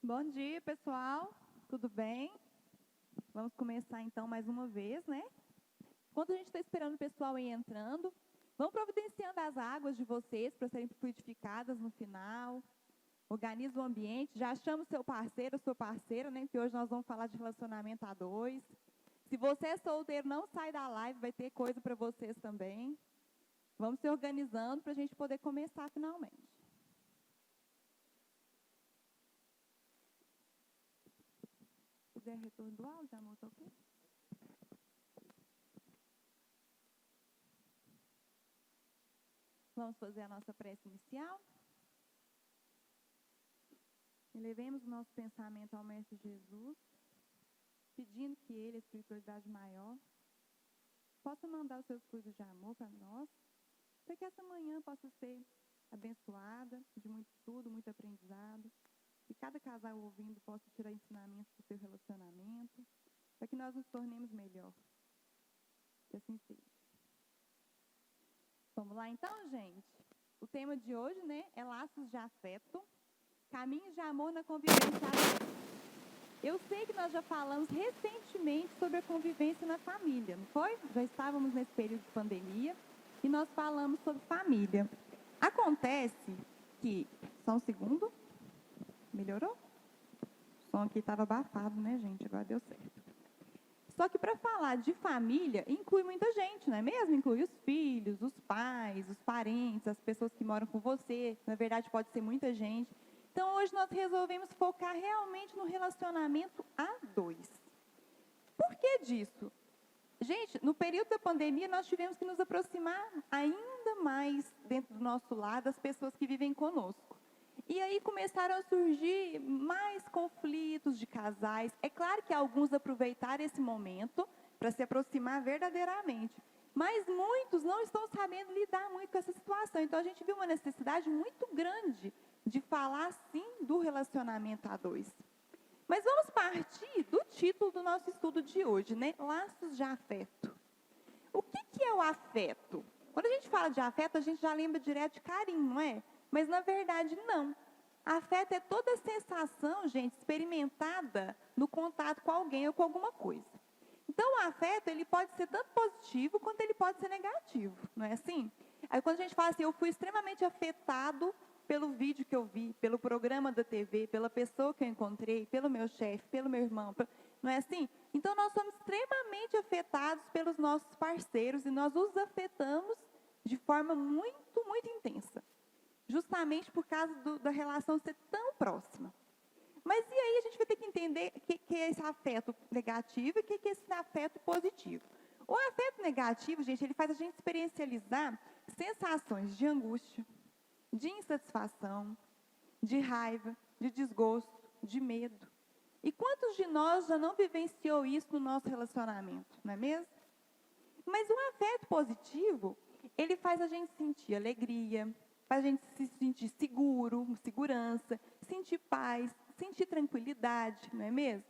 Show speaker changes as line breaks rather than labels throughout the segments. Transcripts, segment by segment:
Bom dia, pessoal. Tudo bem? Vamos começar então mais uma vez, né? Enquanto a gente está esperando o pessoal ir entrando, vão providenciando as águas de vocês para serem fluidificadas no final. Organiza o ambiente. Já chama o seu parceiro, sua parceira, né? Que hoje nós vamos falar de relacionamento a dois. Se você é solteiro, não sai da live, vai ter coisa para vocês também. Vamos se organizando para a gente poder começar finalmente. Se der retorno do áudio, amor, tá ok? Vamos fazer a nossa prece inicial. Elevemos o nosso pensamento ao Mestre Jesus, pedindo que Ele, a espiritualidade maior, possa mandar os seus fluidos de amor para nós, para que essa manhã possa ser abençoada, de muito estudo, muito aprendizado, que cada casal ouvindo possa tirar ensinamentos do seu relacionamento, para que nós nos tornemos melhor. Que assim seja. Vamos lá então, gente? O tema de hoje, né, é laços de afeto, caminhos de amor na convivência. Eu sei que nós já falamos recentemente sobre a convivência na família, não foi? Já estávamos nesse período de pandemia e nós falamos sobre família. Acontece que... Só um segundo. Melhorou? O som aqui estava abafado, né, gente? Agora deu certo. Só que para falar de família, inclui muita gente, não é mesmo? Inclui os filhos, os pais, os parentes, as pessoas que moram com você. Na verdade, pode ser muita gente. Então, hoje nós resolvemos focar realmente no relacionamento a dois. Por que disso? Gente, no período da pandemia, nós tivemos que nos aproximar ainda mais dentro do nosso lar das pessoas que vivem conosco. E aí começaram a surgir mais conflitos de casais. É claro que alguns aproveitaram esse momento para se aproximar verdadeiramente. Mas muitos não estão sabendo lidar muito com essa situação. Então, a gente viu uma necessidade muito grande de falar, sim, do relacionamento a dois. Mas vamos partir do título do nosso estudo de hoje, né? Laços de afeto. O que é o afeto? Quando a gente fala de afeto, a gente já lembra direto de carinho, não é? Mas, na verdade, não. Afeto é toda a sensação, gente, experimentada no contato com alguém ou com alguma coisa. Então, o afeto, ele pode ser tanto positivo quanto ele pode ser negativo, não é assim? Aí, quando a gente fala assim, eu fui extremamente afetado pelo vídeo que eu vi, pelo programa da TV, pela pessoa que eu encontrei, pelo meu chefe, pelo meu irmão, não é assim? Então, nós somos extremamente afetados pelos nossos parceiros e nós os afetamos de forma muito, muito intensa. Justamente por causa da relação ser tão próxima. Mas e aí a gente vai ter que entender o que é esse afeto negativo e o que é esse afeto positivo. O afeto negativo, gente, ele faz a gente experiencializar sensações de angústia, de insatisfação, de raiva, de desgosto, de medo. E quantos de nós já não vivenciou isso no nosso relacionamento, não é mesmo? Mas o afeto positivo, ele faz a gente sentir alegria, faz a gente se sentir seguro, segurança, sentir paz, sentir tranquilidade, não é mesmo?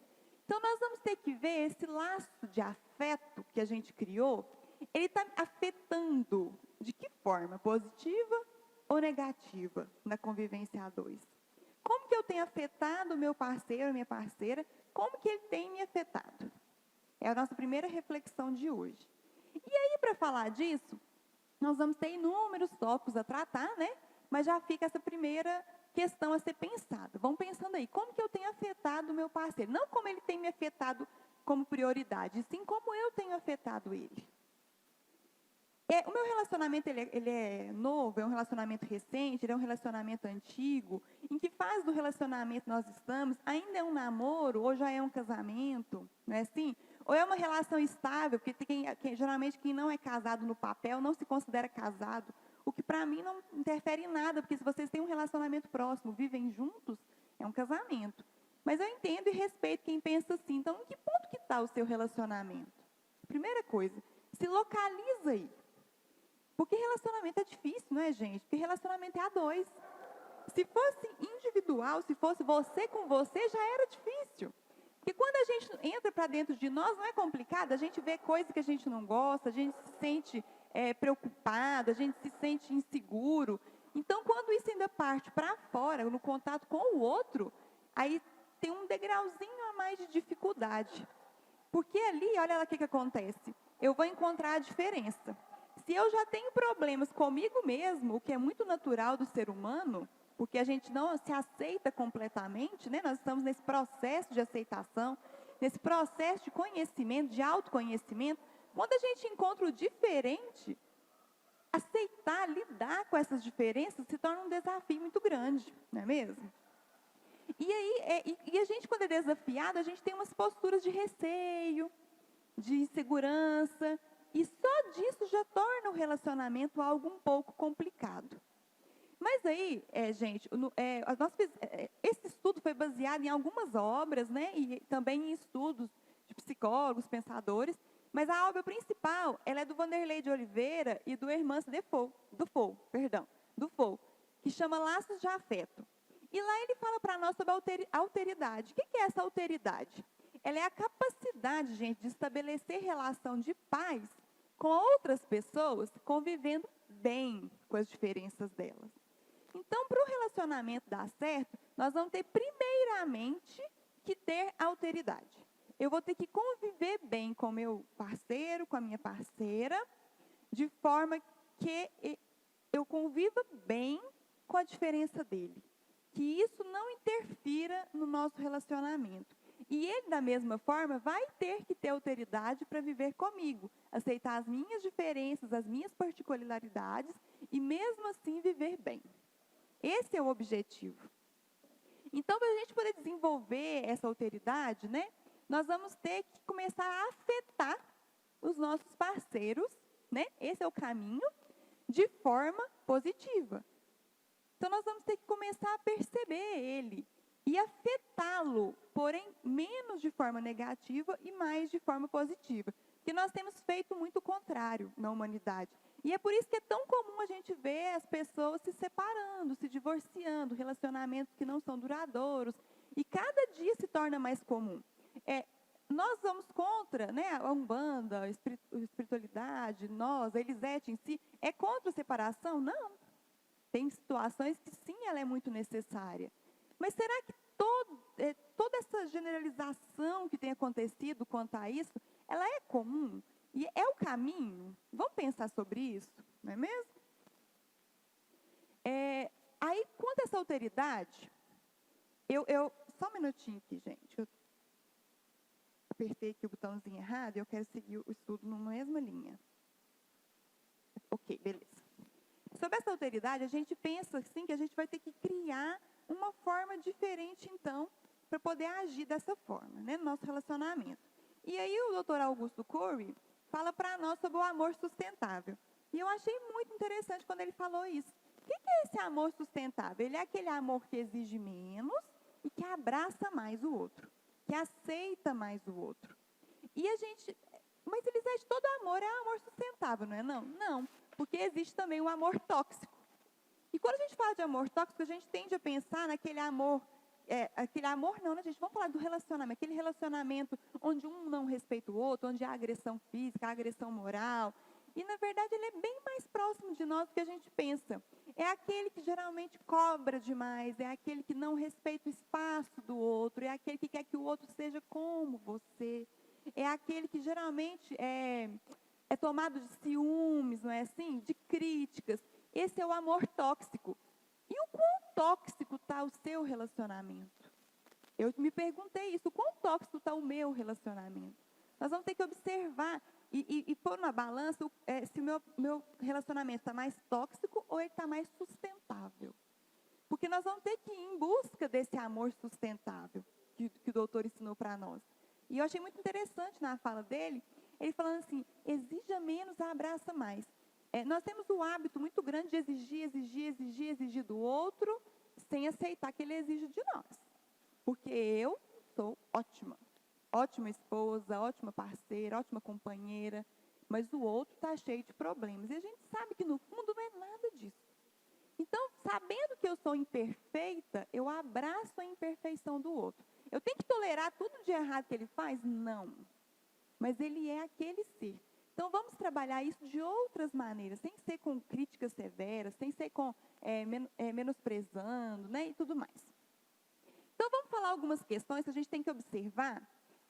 Então, nós vamos ter que ver esse laço de afeto que a gente criou, ele está afetando de que forma? Positiva ou negativa na convivência a dois? Como que eu tenho afetado o meu parceiro, minha parceira? Como que ele tem me afetado? É a nossa primeira reflexão de hoje. E aí, para falar disso, nós vamos ter inúmeros tópicos a tratar, né? Mas já fica essa primeira questão a ser pensada. Vamos pensando aí, como que eu tenho afetado o meu parceiro? Não como ele tem me afetado como prioridade, sim como eu tenho afetado ele. O meu relacionamento, ele é novo, é um relacionamento recente, ele é um relacionamento antigo? Em que fase do relacionamento nós estamos? Ainda é um namoro ou já é um casamento? Não é assim? Ou é uma relação estável, porque geralmente quem não é casado no papel não se considera casado, o que para mim não interfere em nada, porque se vocês têm um relacionamento próximo, vivem juntos, é um casamento. Mas eu entendo e respeito quem pensa assim. Então, em que ponto que está o seu relacionamento? Primeira coisa, se localiza aí. Porque relacionamento é difícil, não é, gente? Porque relacionamento é a dois. Se fosse individual, se fosse você com você, já era difícil. Porque quando a gente entra para dentro de nós, não é complicado, a gente vê coisas que a gente não gosta, a gente se sente preocupado, a gente se sente inseguro. Então, quando isso ainda parte para fora, no contato com o outro, aí tem um degrauzinho a mais de dificuldade. Porque ali, olha lá o que acontece. Eu vou encontrar a diferença. Se eu já tenho problemas comigo mesmo, o que é muito natural do ser humano, porque a gente não se aceita completamente, né? Nós estamos nesse processo de aceitação, nesse processo de conhecimento, de autoconhecimento. Quando a gente encontra o diferente, aceitar, lidar com essas diferenças se torna um desafio muito grande, não é mesmo? E aí, a gente, quando é desafiado, a gente tem umas posturas de receio, de insegurança, e só disso já torna o relacionamento algo um pouco complicado. Mas aí, gente, esse estudo foi baseado em algumas obras, né, e também em estudos de psicólogos, pensadores, mas a obra principal, ela é do Vanderlei de Oliveira e do Hermance Dufour, que chama Laços de Afeto. E lá ele fala para nós sobre a alteridade. O que é essa alteridade? Ela é a capacidade, gente, de estabelecer relação de paz com outras pessoas, convivendo bem com as diferenças delas. Então, para o relacionamento dar certo, nós vamos ter primeiramente que ter alteridade. Eu vou ter que conviver bem com meu parceiro, com a minha parceira, de forma que eu conviva bem com a diferença dele. Que isso não interfira no nosso relacionamento. E ele, da mesma forma, vai ter que ter alteridade para viver comigo, aceitar as minhas diferenças, as minhas particularidades e, mesmo assim, viver bem. Esse é o objetivo. Então, para a gente poder desenvolver essa alteridade, né, nós vamos ter que começar a afetar os nossos parceiros, né, esse é o caminho, de forma positiva. Então, nós vamos ter que começar a perceber ele e afetá-lo, porém, menos de forma negativa e mais de forma positiva. Porque nós temos feito muito o contrário na humanidade. E é por isso que é tão comum a gente ver as pessoas se separando, se divorciando, relacionamentos que não são duradouros. E cada dia se torna mais comum. Nós vamos contra, né, a Umbanda, a espiritualidade, a Elisete em si, é contra a separação? Não. Tem situações que sim, ela é muito necessária. Mas será que toda essa generalização que tem acontecido quanto a isso, ela é comum? E é o caminho? Vamos pensar sobre isso, não é mesmo? Aí, quanto a essa alteridade, só um minutinho aqui, gente. Eu apertei aqui o botãozinho errado e eu quero seguir o estudo na mesma linha. Ok, beleza. Sobre essa alteridade, a gente pensa assim, que a gente vai ter que criar uma forma diferente, então, para poder agir dessa forma, né, no nosso relacionamento. E aí o Dr. Augusto Curry fala para nós sobre o amor sustentável. E eu achei muito interessante quando ele falou isso. O que é esse amor sustentável? Ele é aquele amor que exige menos e que abraça mais o outro, que aceita mais o outro. Mas Elisete, todo amor é amor sustentável, não é não? Não, porque existe também o amor tóxico. E quando a gente fala de amor tóxico, a gente tende a pensar naquele amor, não, né, gente? Vamos falar do relacionamento, aquele relacionamento onde um não respeita o outro, onde há agressão física, há agressão moral. E, na verdade, ele é bem mais próximo de nós do que a gente pensa. É aquele que geralmente cobra demais, é aquele que não respeita o espaço do outro, é aquele que quer que o outro seja como você, é aquele que geralmente é tomado de ciúmes, não é assim? De críticas. Esse é o amor tóxico. E o quão tóxico está o seu relacionamento? Eu me perguntei isso, o quão tóxico está o meu relacionamento? Nós vamos ter que observar e pôr na balança se o meu relacionamento está mais tóxico ou ele está mais sustentável. Porque nós vamos ter que ir em busca desse amor sustentável que o doutor ensinou para nós. E eu achei muito interessante na fala dele, ele falando assim, exija menos, abraça mais. Nós temos o hábito muito grande de exigir do outro, sem aceitar que ele exige de nós. Porque eu sou ótima esposa, ótima parceira, ótima companheira, mas o outro está cheio de problemas. E a gente sabe que no fundo não é nada disso. Então, sabendo que eu sou imperfeita, eu abraço a imperfeição do outro. Eu tenho que tolerar tudo de errado que ele faz? Não. Mas ele é aquele ser. Então, vamos trabalhar isso de outras maneiras, sem ser com críticas severas, sem ser com menosprezando, né, e tudo mais. Então, vamos falar algumas questões que a gente tem que observar.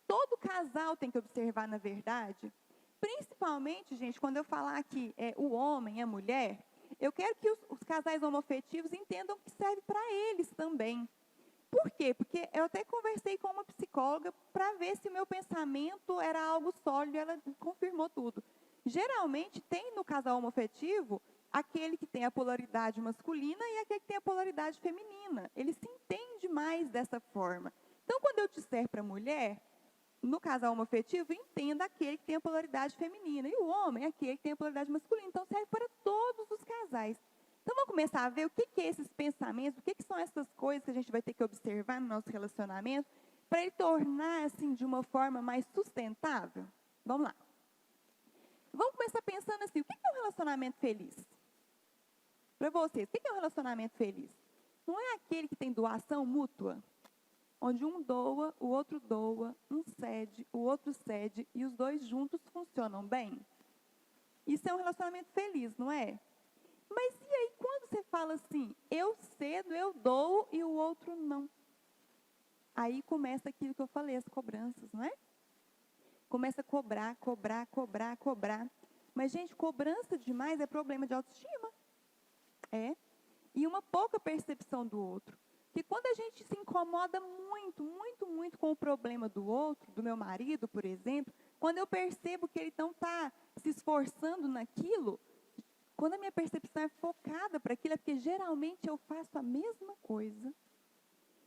Todo casal tem que observar, na verdade. Principalmente, gente, quando eu falar que o homem e a mulher, eu quero que os casais homoafetivos entendam que serve para eles também. Por quê? Porque eu até conversei com uma psicóloga para ver se o meu pensamento era algo sólido, e ela confirmou tudo. Geralmente, tem no casal homoafetivo aquele que tem a polaridade masculina e aquele que tem a polaridade feminina. Ele se entende mais dessa forma. Então, quando eu disser para a mulher, no casal homoafetivo, entenda aquele que tem a polaridade feminina. E o homem, aquele que tem a polaridade masculina. Então, serve para todos os casais. Então, vamos começar a ver o que é esses pensamentos, o que são essas coisas que a gente vai ter que observar no nosso relacionamento, para ele tornar, assim, de uma forma mais sustentável. Vamos lá. Vamos começar pensando assim, o que é um relacionamento feliz? Para vocês, o que é um relacionamento feliz? Não é aquele que tem doação mútua? Onde um doa, o outro doa, um cede, o outro cede, e os dois juntos funcionam bem? Isso é um relacionamento feliz, não é? Mas e aí, quando você fala assim, eu cedo, eu dou, e o outro não? Aí começa aquilo que eu falei, as cobranças, não é? Começa a cobrar, cobrar, cobrar, cobrar. Mas, gente, cobrança demais é problema de autoestima. E uma pouca percepção do outro. Porque quando a gente se incomoda muito, muito, muito com o problema do outro, do meu marido, por exemplo, quando eu percebo que ele não está se esforçando naquilo, quando a minha percepção é focada para aquilo, é porque geralmente eu faço a mesma coisa.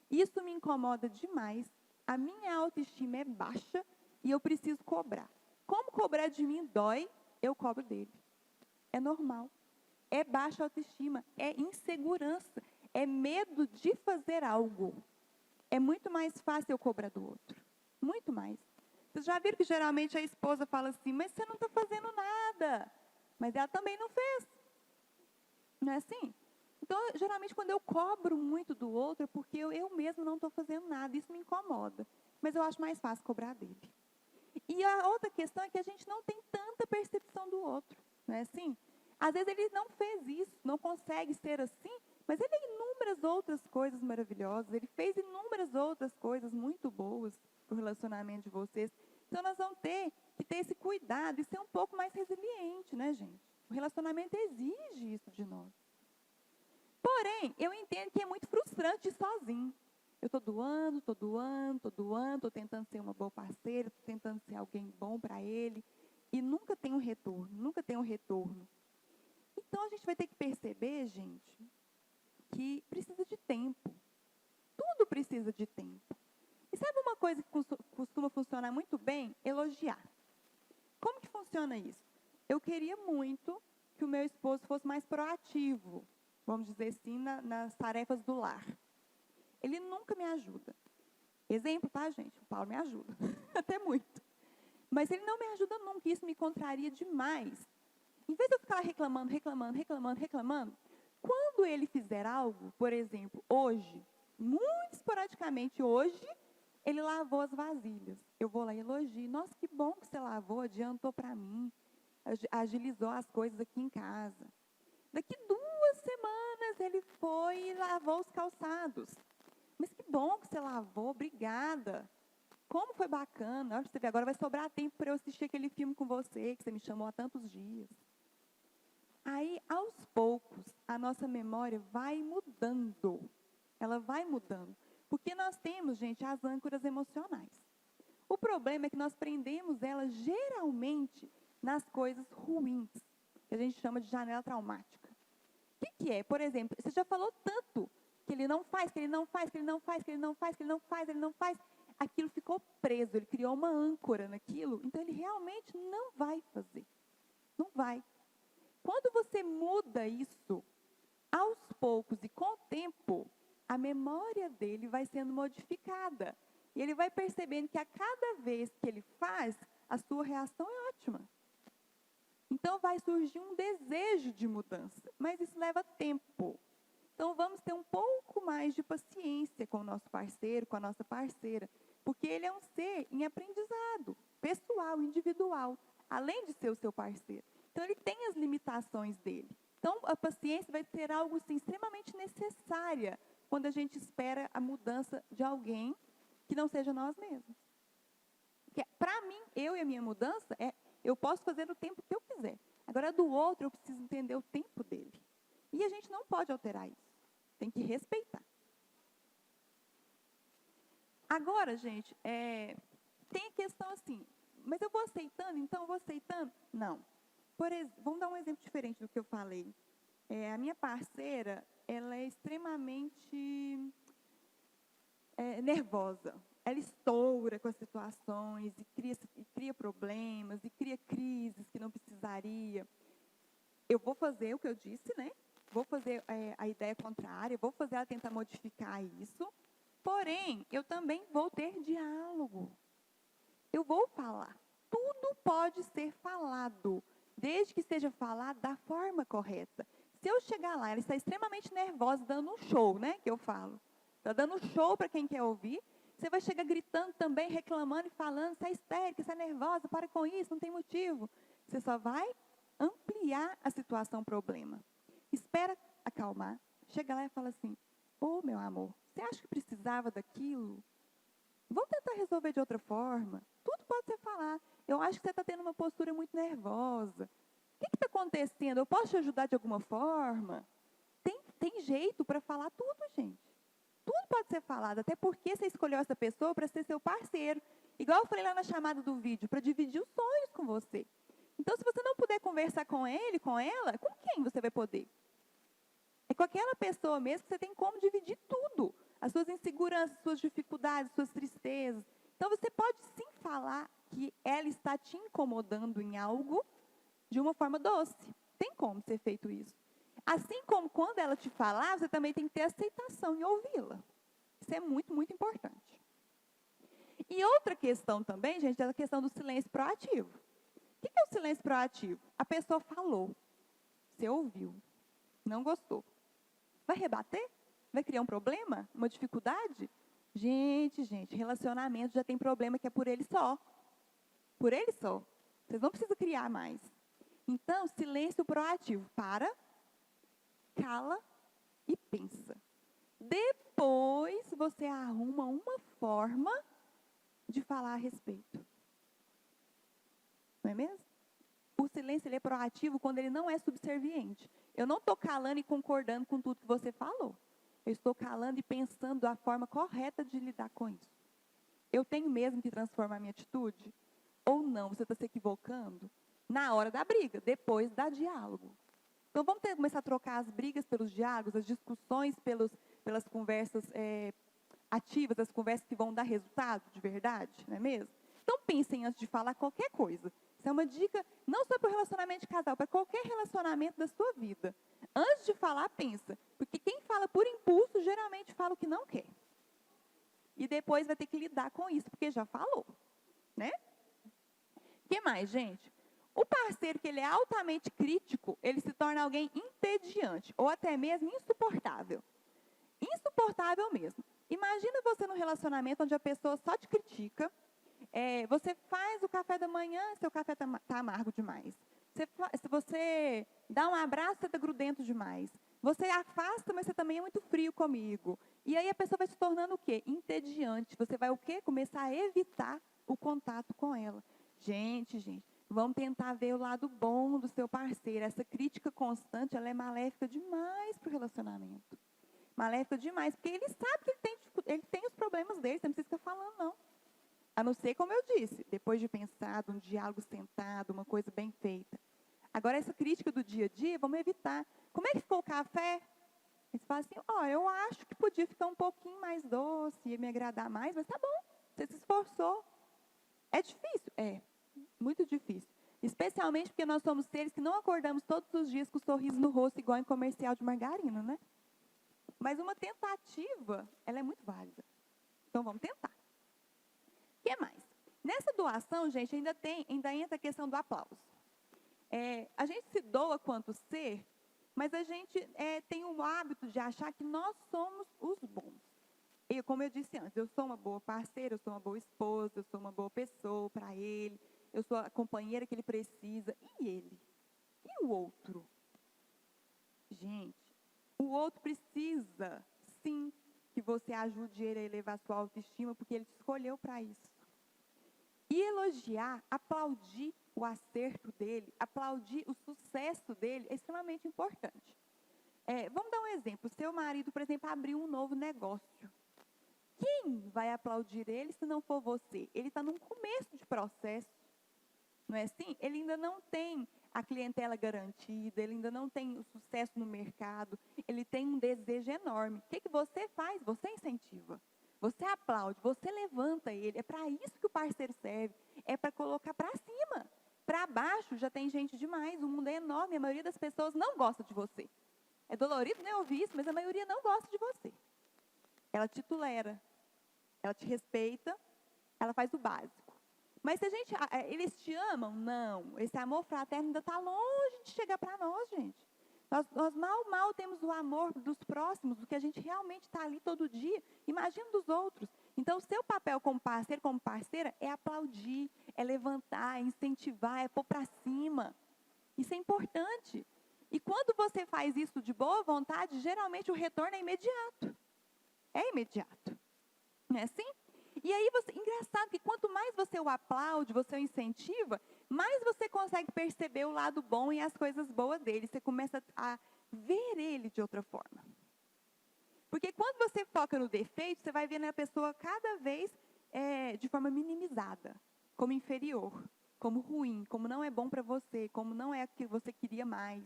Isso me incomoda demais, a minha autoestima é baixa e eu preciso cobrar. Como cobrar de mim dói, eu cobro dele. É normal. É baixa autoestima, é insegurança, é medo de fazer algo. É muito mais fácil eu cobrar do outro. Muito mais. Vocês já viram que geralmente a esposa fala assim, mas você não está fazendo nada. Mas ela também não fez. Não é assim? Então, geralmente, quando eu cobro muito do outro, é porque eu mesmo não estou fazendo nada. Isso me incomoda. Mas eu acho mais fácil cobrar dele. E a outra questão é que a gente não tem tanta percepção do outro. Não é assim? Às vezes ele não fez isso, não consegue ser assim, mas ele tem inúmeras outras coisas maravilhosas. Ele fez inúmeras outras coisas muito boas para o relacionamento de vocês. Então, nós vamos ter que ter esse cuidado e ser um pouco mais resiliente, né, gente? O relacionamento exige isso de nós. Porém, eu entendo que é muito frustrante ir sozinho. Eu estou doando, estou doando, estou doando, estou tentando ser uma boa parceira, estou tentando ser alguém bom para ele, e nunca tem um retorno, nunca tem um retorno. Então, a gente vai ter que perceber, gente, que precisa de tempo. Tudo precisa de tempo. E sabe uma coisa que costuma funcionar muito bem? Elogiar. Como que funciona isso? Eu queria muito que o meu esposo fosse mais proativo, vamos dizer assim, nas tarefas do lar. Ele nunca me ajuda. Exemplo, tá, gente? O Paulo me ajuda. Até muito. Mas ele não me ajuda nunca, e isso me contraria demais. Em vez de eu ficar reclamando, quando ele fizer algo, por exemplo, hoje, muito esporadicamente hoje, ele lavou as vasilhas. Eu vou lá e elogio. Nossa, que bom que você lavou, adiantou para mim, agilizou as coisas aqui em casa. Daqui 2 semanas ele foi e lavou os calçados. Mas que bom que você lavou, obrigada. Como foi bacana. Olha, você vê, agora vai sobrar tempo para eu assistir aquele filme com você, que você me chamou há tantos dias. Aí, aos poucos, a nossa memória vai mudando. Ela vai mudando. Porque nós temos, gente, as âncoras emocionais. O problema é que nós prendemos elas geralmente nas coisas ruins, que a gente chama de janela traumática. O que é? Por exemplo, você já falou tanto que ele não faz, que ele não faz, que ele não faz, que ele não faz, que ele não faz, ele não faz. Aquilo ficou preso, ele criou uma âncora naquilo, então ele realmente não vai fazer. Não vai. Quando você muda isso, aos poucos e com o tempo, a memória dele vai sendo modificada. E ele vai percebendo que a cada vez que ele faz, a sua reação é ótima. Então vai surgir um desejo de mudança, mas isso leva tempo. Então vamos ter um pouco mais de paciência com o nosso parceiro, com a nossa parceira, porque ele é um ser em aprendizado, pessoal, individual, além de ser o seu parceiro. Então ele tem as limitações dele. Então a paciência vai ser algo assim, extremamente necessária quando a gente espera a mudança de alguém que não seja nós mesmos. Para mim, eu e a minha mudança, eu posso fazer no tempo que eu quiser. Agora, do outro, eu preciso entender o tempo dele. E a gente não pode alterar isso. Tem que respeitar. Agora, gente, tem a questão assim, mas eu vou aceitando, então eu vou aceitando? Não. Vamos dar um exemplo diferente do que eu falei. A minha parceira, ela é extremamente nervosa. Ela estoura com as situações e cria problemas, e cria crises que não precisaria. Eu vou fazer o que eu disse, né? Vou fazer a ideia contrária, vou fazer ela tentar modificar isso. Porém, eu também vou ter diálogo. Eu vou falar. Tudo pode ser falado, desde que seja falado da forma correta. Se eu chegar lá, ela está extremamente nervosa, dando um show, né? Que eu falo. Está dando show para quem quer ouvir. Você vai chegar gritando também, reclamando e falando, você é histérica, você é nervosa, para com isso, não tem motivo. Você só vai ampliar a situação, problema. Espera acalmar. Chega lá e fala assim, ô meu amor, você acha que precisava daquilo? Vamos tentar resolver de outra forma. Tudo pode ser falado. Eu acho que você está tendo uma postura muito nervosa. O que está acontecendo? Eu posso te ajudar de alguma forma? Tem jeito para falar tudo, gente. Tudo pode ser falado, até porque você escolheu essa pessoa para ser seu parceiro. Igual eu falei lá na chamada do vídeo, para dividir os sonhos com você. Então, se você não puder conversar com ele, com ela, com quem você vai poder? É com aquela pessoa mesmo que você tem como dividir tudo. As suas inseguranças, suas dificuldades, suas tristezas. Então, você pode sim falar que ela está te incomodando em algo de uma forma doce. Tem como ser feito isso. Assim como quando ela te falar, você também tem que ter aceitação em ouvi-la. Isso é muito, muito importante. E outra questão também, gente, é a questão do silêncio proativo. O que é o silêncio proativo? A pessoa falou, você ouviu, não gostou. Vai rebater? Vai criar um problema? Uma dificuldade? Gente, relacionamento já tem problema que é por ele só. Por ele só. Vocês não precisam criar mais. Então, silêncio proativo. Para, cala e pensa. Depois, você arruma uma forma de falar a respeito. Não é mesmo? O silêncio ele é proativo quando ele não é subserviente. Eu não estou calando e concordando com tudo que você falou. Eu estou calando e pensando a forma correta de lidar com isso. Eu tenho mesmo que transformar minha atitude? Ou não? Você está se equivocando? Na hora da briga, depois dá diálogo. Então, vamos começar a trocar as brigas pelos diálogos, as discussões pelas conversas ativas, as conversas que vão dar resultado de verdade, não é mesmo? Então, pensem antes de falar qualquer coisa. Isso é uma dica não só para o relacionamento de casal, para qualquer relacionamento da sua vida. Antes de falar, pensa. Porque quem fala por impulso, geralmente fala o que não quer. E depois vai ter que lidar com isso, porque já falou. Né? O que mais, gente? O parceiro que ele é altamente crítico, ele se torna alguém entediante, ou até mesmo insuportável. Insuportável mesmo. Imagina você num relacionamento onde a pessoa só te critica, você faz o café da manhã, seu café está amargo demais. Se você dá um abraço, você está grudento demais. Você afasta, mas você também é muito frio comigo. E aí a pessoa vai se tornando o quê? Entediante. Você vai o quê? Começar a evitar o contato com ela. Gente, vamos tentar ver o lado bom do seu parceiro. Essa crítica constante, ela é maléfica demais para o relacionamento. Maléfica demais, porque ele sabe que ele tem os problemas dele, você não precisa ficar falando, não. A não ser, como eu disse, depois de pensado, um diálogo sentado, uma coisa bem feita. Agora, essa crítica do dia a dia, vamos evitar. Como é que ficou o café? Eles falam assim, eu acho que podia ficar um pouquinho mais doce, ia me agradar mais, mas tá bom, você se esforçou. É difícil? É, muito difícil. Especialmente porque nós somos seres que não acordamos todos os dias com o sorriso no rosto, igual em comercial de margarina, né? Mas uma tentativa, ela é muito válida. Então, vamos tentar. O que mais? Nessa doação, gente, ainda entra a questão do aplauso. A gente se doa quanto ser, mas a gente tem o hábito de achar que nós somos os bons. E, como eu disse antes, eu sou uma boa parceira, eu sou uma boa esposa, eu sou uma boa pessoa para ele, eu sou a companheira que ele precisa. E ele? E o outro? Gente, o outro precisa, sim, você ajude ele a elevar sua autoestima, porque ele te escolheu para isso. E elogiar, aplaudir o acerto dele, aplaudir o sucesso dele é extremamente importante. Vamos dar um exemplo. Seu marido, por exemplo, abriu um novo negócio. Quem vai aplaudir ele se não for você? Ele está num começo de processo, não é assim? Ele ainda não tem a clientela garantida, ele ainda não tem o sucesso no mercado, ele tem um desejo enorme. O que você faz? Você incentiva. Você aplaude, você levanta ele. É para isso que o parceiro serve. É para colocar para cima. Para baixo já tem gente demais, o mundo é enorme, a maioria das pessoas não gosta de você. É dolorido, né, ouvir isso, mas a maioria não gosta de você. Ela te tolera, ela te respeita, ela faz o básico. Mas se eles te amam? Não. Esse amor fraterno ainda está longe de chegar para nós, gente. Nós mal temos o amor dos próximos, do que a gente realmente está ali todo dia. Imagina dos outros. Então, o seu papel como parceiro, como parceira, é aplaudir, é levantar, é incentivar, é pôr para cima. Isso é importante. E quando você faz isso de boa vontade, geralmente o retorno é imediato. É imediato. Não é assim? E aí, engraçado que quanto mais você o aplaude, você o incentiva, mais você consegue perceber o lado bom e as coisas boas dele. Você começa a ver ele de outra forma. Porque quando você foca no defeito, você vai vendo a pessoa cada vez de forma minimizada, como inferior, como ruim, como não é bom para você, como não é o que você queria mais.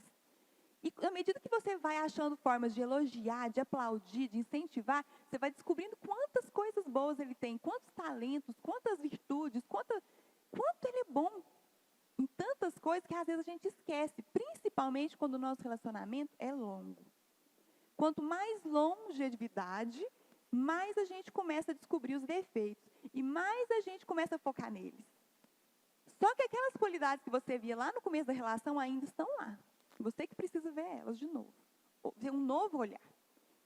E à medida que você vai achando formas de elogiar, de aplaudir, de incentivar, você vai descobrindo quantas coisas boas ele tem, quantos talentos, quantas virtudes, quanto ele é bom em tantas coisas que às vezes a gente esquece, principalmente quando o nosso relacionamento é longo. Quanto mais longevidade, mais a gente começa a descobrir os defeitos e mais a gente começa a focar neles. Só que aquelas qualidades que você via lá no começo da relação ainda estão lá. Você que precisa ver elas de novo. Ver um novo olhar.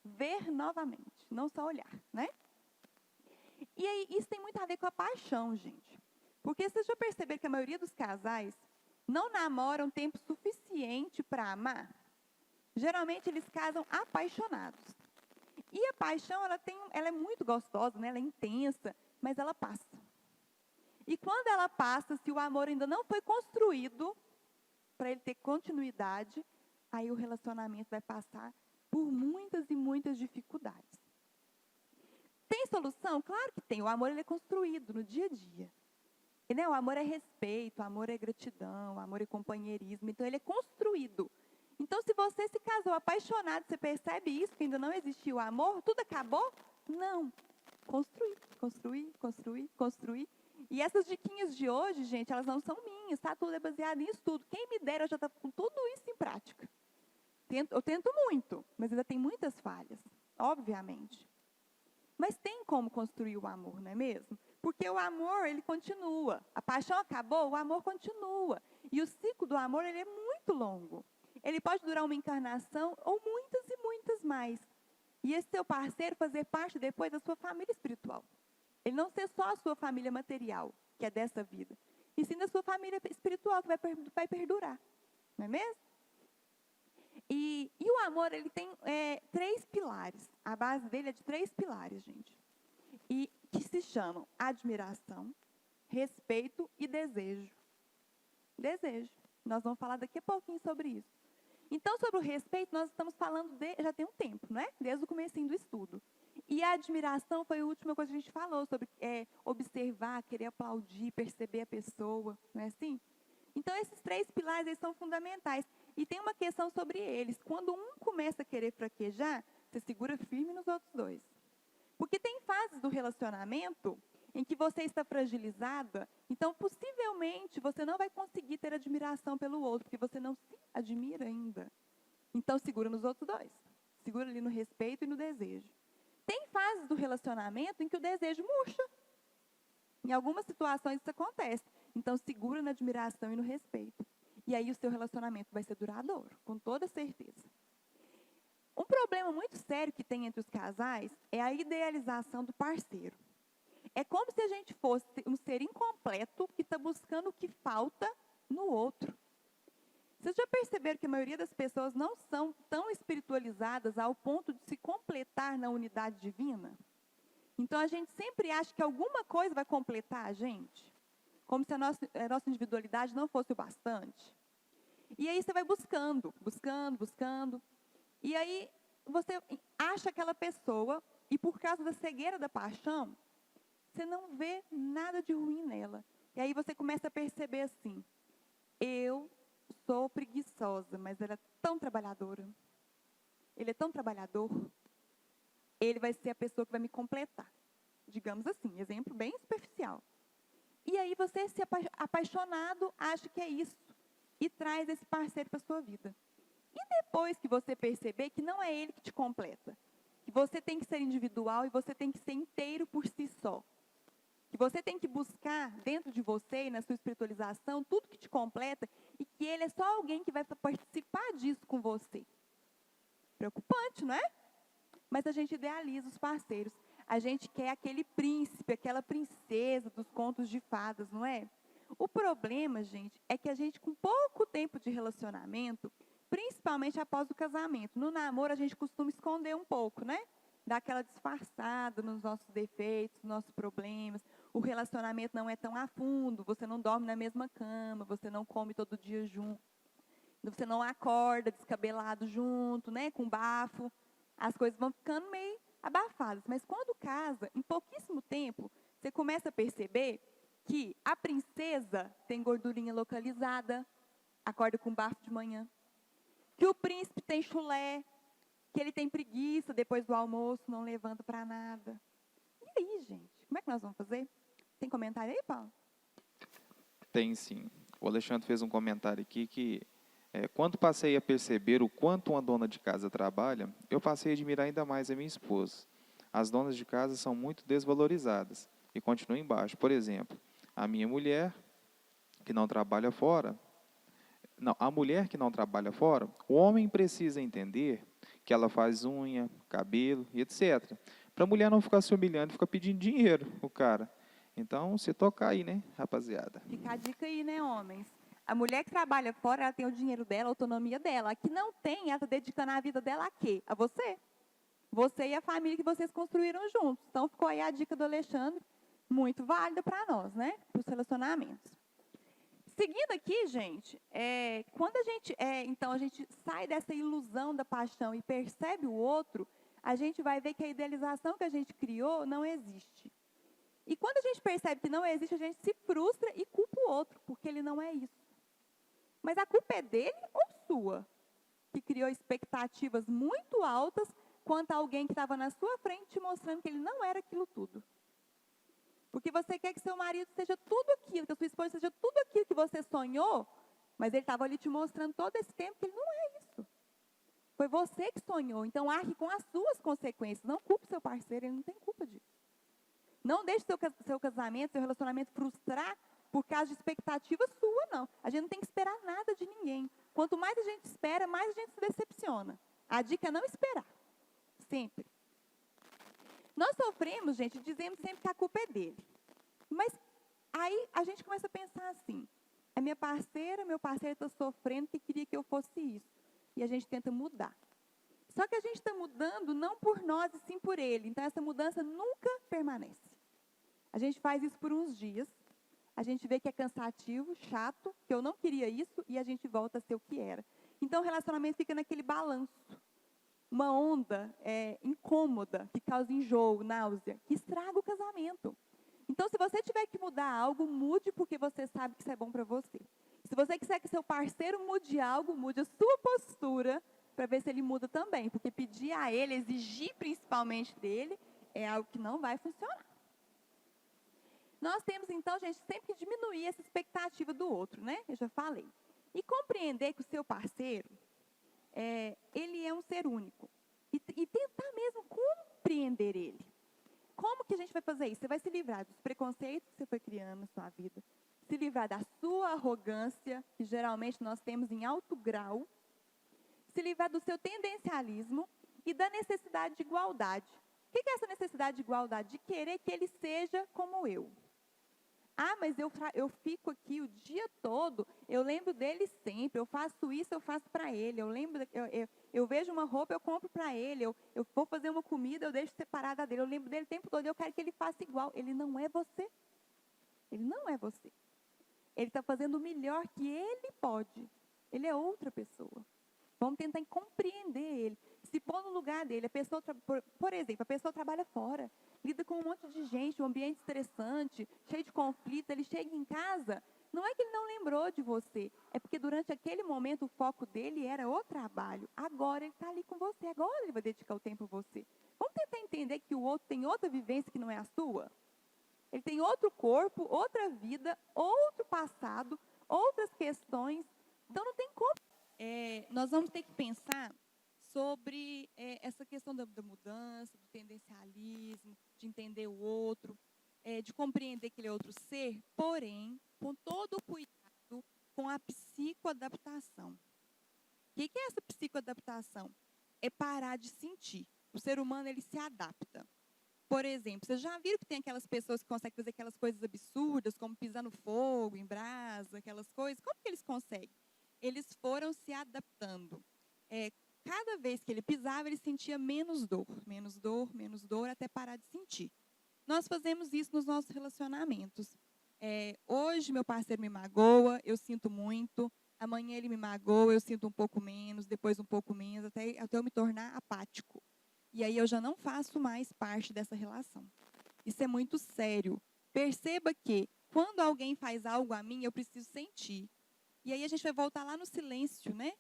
Ver novamente, não só olhar, né? E aí, isso tem muito a ver com a paixão, gente. Porque vocês já perceberam que a maioria dos casais não namoram tempo suficiente para amar? Geralmente, eles casam apaixonados. E a paixão, ela é muito gostosa, né? Ela é intensa, mas ela passa. E quando ela passa, se o amor ainda não foi construído para ele ter continuidade, aí o relacionamento vai passar por muitas e muitas dificuldades. Tem solução? Claro que tem. O amor ele é construído no dia a dia. O amor é respeito, o amor é gratidão, o amor é companheirismo. Então, ele é construído. Então, se você se casou apaixonado, você percebe isso, que ainda não existiu o amor, tudo acabou? Não. Construir. E essas diquinhas de hoje, gente, elas não são minhas, tá? Tudo é baseado em estudo. Quem me dera já está com tudo isso em prática. Eu tento muito, mas ainda tem muitas falhas, obviamente. Mas tem como construir o amor, não é mesmo? Porque o amor, ele continua. A paixão acabou, o amor continua. E o ciclo do amor, ele é muito longo. Ele pode durar uma encarnação ou muitas e muitas mais. E esse seu parceiro fazer parte depois da sua família espiritual. Ele não ser só a sua família material, que é dessa vida, e sim da sua família espiritual, que vai perdurar. Não é mesmo? E o amor, ele tem 3 pilares. A base dele é de 3 pilares, gente. E que se chamam admiração, respeito e desejo. Desejo. Nós vamos falar daqui a pouquinho sobre isso. Então, sobre o respeito, nós estamos falando já tem um tempo, não é? Desde o comecinho do estudo. E a admiração foi a última coisa que a gente falou, sobre observar, querer aplaudir, perceber a pessoa, não é assim? Então, esses 3 pilares eles são fundamentais. E tem uma questão sobre eles. Quando um começa a querer fraquejar, você segura firme nos outros 2. Porque tem fases do relacionamento em que você está fragilizada, então possivelmente você não vai conseguir ter admiração pelo outro, porque você não se admira ainda. Então, segura nos outros 2. Segura ali no respeito e no desejo. Tem fases do relacionamento em que o desejo murcha. Em algumas situações isso acontece. Então, segura na admiração e no respeito. E aí o seu relacionamento vai ser duradouro, com toda certeza. Um problema muito sério que tem entre os casais é a idealização do parceiro. É como se a gente fosse um ser incompleto que está buscando o que falta no outro. Vocês já perceberam que a maioria das pessoas não são tão espiritualizadas ao ponto de se completar na unidade divina? Então, a gente sempre acha que alguma coisa vai completar a gente, como se a nossa individualidade não fosse o bastante. E aí você vai buscando, e aí você acha aquela pessoa, e por causa da cegueira da paixão, você não vê nada de ruim nela. E aí você começa a perceber assim, eu sou preguiçosa, mas ela é tão trabalhadora. Ele é tão trabalhador. Ele vai ser a pessoa que vai me completar. Digamos assim, exemplo bem superficial. E aí você, se apaixonado, acha que é isso. E traz esse parceiro para a sua vida. E depois que você perceber que não é ele que te completa, que você tem que ser individual e você tem que ser inteiro por si só, que você tem que buscar dentro de você e na sua espiritualização tudo que te completa e que ele é só alguém que vai participar disso com você. Preocupante, não é? Mas a gente idealiza os parceiros. A gente quer aquele príncipe, aquela princesa dos contos de fadas, não é? O problema, gente, é que a gente com pouco tempo de relacionamento, principalmente após o casamento, no namoro a gente costuma esconder um pouco, né? Dar aquela disfarçada nos nossos defeitos, nos nossos problemas. O relacionamento não é tão a fundo, você não dorme na mesma cama, você não come todo dia junto, você não acorda descabelado junto, né, com bafo. As coisas vão ficando meio abafadas. Mas quando casa, em pouquíssimo tempo, você começa a perceber que a princesa tem gordurinha localizada, acorda com bafo de manhã. Que o príncipe tem chulé, que ele tem preguiça depois do almoço, não levanta para nada. E aí, gente, como é que nós vamos fazer? Tem comentário aí, Paulo?
Tem sim. O Alexandre fez um comentário aqui que, quando passei a perceber o quanto uma dona de casa trabalha, eu passei a admirar ainda mais a minha esposa. As donas de casa são muito desvalorizadas e continuam embaixo. Por exemplo, a minha mulher, que não trabalha fora, a mulher que não trabalha fora, o homem precisa entender que ela faz unha, cabelo e etc. Para a mulher não ficar se humilhando, ficar pedindo dinheiro, o cara. Então, se tocar aí, né, rapaziada?
Fica a dica aí, né, homens? A mulher que trabalha fora, ela tem o dinheiro dela, a autonomia dela. A que não tem, ela está dedicando a vida dela a quê? A você. Você e a família que vocês construíram juntos. Então, ficou aí a dica do Alexandre, muito válida para nós, né? Para os relacionamentos. Seguindo aqui, gente, quando então a gente sai dessa ilusão da paixão e percebe o outro, a gente vai ver que a idealização que a gente criou não existe. E quando a gente percebe que não existe, a gente se frustra e culpa o outro, porque ele não é isso. Mas a culpa é dele ou sua? Que criou expectativas muito altas quanto a alguém que estava na sua frente te mostrando que ele não era aquilo tudo. Porque você quer que seu marido seja tudo aquilo, que a sua esposa seja tudo aquilo que você sonhou, mas ele estava ali te mostrando todo esse tempo que ele não é isso. Foi você que sonhou, então arque com as suas consequências. Não culpe seu parceiro, ele não tem culpa disso. Não deixe seu casamento, seu relacionamento frustrar por causa de expectativa sua, não. A gente não tem que esperar nada de ninguém. Quanto mais a gente espera, mais a gente se decepciona. A dica é não esperar. Sempre. Nós sofremos, gente, dizemos sempre que a culpa é dele. Mas aí a gente começa a pensar assim, a minha parceira, meu parceiro está sofrendo porque queria que eu fosse isso. E a gente tenta mudar. Só que a gente está mudando não por nós e sim por ele. Então essa mudança nunca permanece. A gente faz isso por uns dias, a gente vê que é cansativo, chato, que eu não queria isso e a gente volta a ser o que era. Então o relacionamento fica naquele balanço. Uma onda incômoda, que causa enjoo, náusea, que estraga o casamento. Então, se você tiver que mudar algo, mude porque você sabe que isso é bom para você. Se você quiser que seu parceiro mude algo, mude a sua postura para ver se ele muda também. Porque pedir a ele, exigir principalmente dele, é algo que não vai funcionar. Nós temos, então, gente, sempre que diminuir essa expectativa do outro, né? Eu já falei. E compreender que o seu parceiro, ele é um ser único. E tentar mesmo compreender ele. Como que a gente vai fazer isso? Você vai se livrar dos preconceitos que você foi criando na sua vida. Se livrar da sua arrogância, que geralmente nós temos em alto grau. Se livrar do seu tendencialismo e da necessidade de igualdade. O que é essa necessidade de igualdade? De querer que ele seja como eu. Ah, mas eu fico aqui o dia todo, eu lembro dele sempre, eu faço isso, eu faço para ele, eu vejo uma roupa, eu compro para ele, eu vou fazer uma comida, eu deixo separada dele, eu lembro dele o tempo todo, eu quero que ele faça igual. Ele não é você. Ele não é você. Ele está fazendo o melhor que ele pode. Ele é outra pessoa. Vamos tentar compreender ele. Se pôr no lugar dele. A pessoa, por exemplo, a pessoa trabalha fora, lida com um monte de gente, um ambiente estressante, cheio de conflitos. Ele chega em casa, não é que ele não lembrou de você, é porque durante aquele momento o foco dele era o trabalho. Agora ele está ali com você, agora ele vai dedicar o tempo a você. Vamos tentar entender que o outro tem outra vivência que não é a sua? Ele tem outro corpo, outra vida, outro passado, outras questões. Então não tem como. Nós vamos ter que pensar sobre essa questão da mudança, do tendencialismo, de entender o outro, de compreender que ele é outro ser, porém, com todo o cuidado com a psicoadaptação. O que é essa psicoadaptação? É parar de sentir. O ser humano, ele se adapta. Por exemplo, vocês já viram que tem aquelas pessoas que conseguem fazer aquelas coisas absurdas, como pisar no fogo, em brasa, aquelas coisas? Como que eles conseguem? Eles foram se adaptando. Cada vez que ele pisava, ele sentia menos dor, até parar de sentir. Nós fazemos isso nos nossos relacionamentos. Hoje, meu parceiro me magoa, eu sinto muito. Amanhã ele me magoa, eu sinto um pouco menos, depois um pouco menos, até eu me tornar apático. E aí eu já não faço mais parte dessa relação. Isso é muito sério. Perceba que, quando alguém faz algo a mim, eu preciso sentir. E aí a gente vai voltar lá no silêncio, né?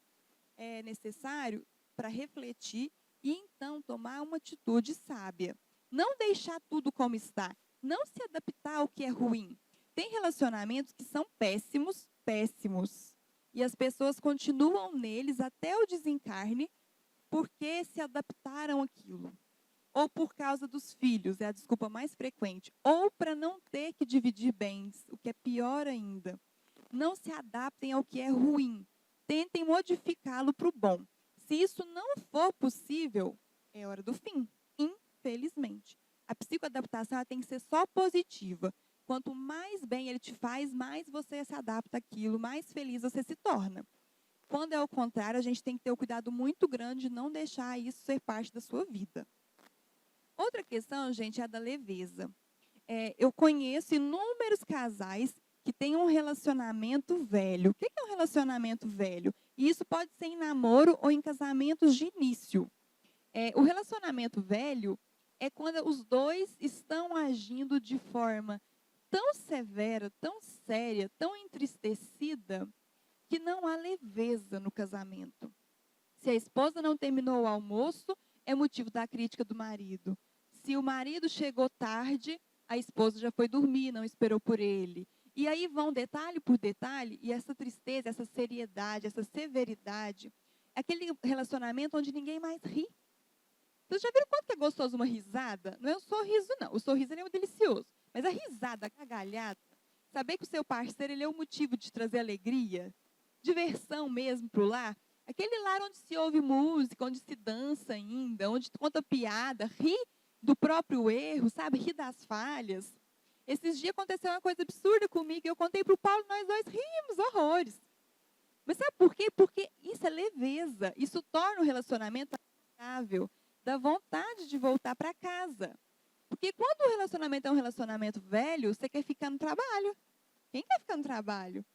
É necessário para refletir e então tomar uma atitude sábia. Não deixar tudo como está. Não se adaptar ao que é ruim. Tem relacionamentos que são péssimos, péssimos. E as pessoas continuam neles até o desencarne porque se adaptaram àquilo. Ou por causa dos filhos, é a desculpa mais frequente. Ou para não ter que dividir bens, o que é pior ainda. Não se adaptem ao que é ruim. Tentem modificá-lo para o bom. Se isso não for possível, é hora do fim, infelizmente. A psicoadaptação ela tem que ser só positiva. Quanto mais bem ele te faz, mais você se adapta àquilo, mais feliz você se torna. Quando é o contrário, a gente tem que ter um cuidado muito grande de não deixar isso ser parte da sua vida. Outra questão, gente, é a da leveza. Eu conheço inúmeros casais que têm um relacionamento velho. O que é um relacionamento velho? E isso pode ser em namoro ou em casamentos de início. O relacionamento velho é quando os dois estão agindo de forma tão severa, tão séria, tão entristecida, que não há leveza no casamento. Se a esposa não terminou o almoço, é motivo da crítica do marido. Se o marido chegou tarde, a esposa já foi dormir, não esperou por ele. E aí vão detalhe por detalhe, e essa tristeza, essa seriedade, essa severidade, é aquele relacionamento onde ninguém mais ri. Vocês já viram quanto que é gostoso uma risada? Não é o sorriso, não. O sorriso ele é delicioso. Mas a risada, a gargalhada, saber que o seu parceiro ele é o motivo de trazer alegria, diversão mesmo para o lar, aquele lar onde se ouve música, onde se dança ainda, onde conta piada, ri do próprio erro, sabe? Ri das falhas. Esses dias aconteceu uma coisa absurda comigo, eu contei para o Paulo, nós dois rimos horrores. Mas sabe por quê? Porque isso é leveza, isso torna o relacionamento agradável, dá vontade de voltar para casa. Porque quando o relacionamento é um relacionamento velho, você quer ficar no trabalho. Quem quer ficar no trabalho?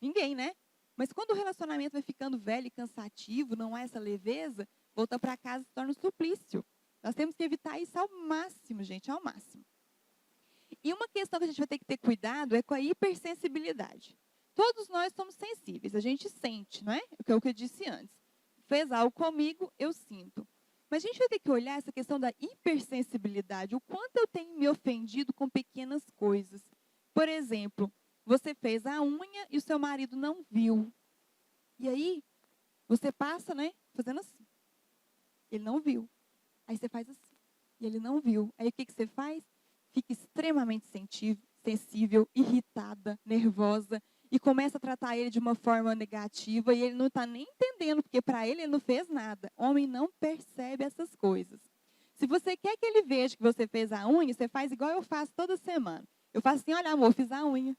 Ninguém, né? Mas quando o relacionamento vai ficando velho e cansativo, não há essa leveza, voltar para casa se torna um suplício. Nós temos que evitar isso ao máximo, gente, ao máximo. E uma questão que a gente vai ter que ter cuidado é com a hipersensibilidade. Todos nós somos sensíveis, a gente sente, não é? O que eu disse antes. Fez algo comigo, eu sinto. Mas a gente vai ter que olhar essa questão da hipersensibilidade, o quanto eu tenho me ofendido com pequenas coisas. Por exemplo, você fez a unha e o seu marido não viu. E aí, você passa, né, fazendo assim. Ele não viu. Aí você faz assim. E ele não viu. Aí o que você faz? Fica extremamente sensível, irritada, nervosa. E começa a tratar ele de uma forma negativa. E ele não está nem entendendo, porque para ele não fez nada. Homem não percebe essas coisas. Se você quer que ele veja que você fez a unha, você faz igual eu faço toda semana. Eu faço assim, olha, amor, fiz a unha.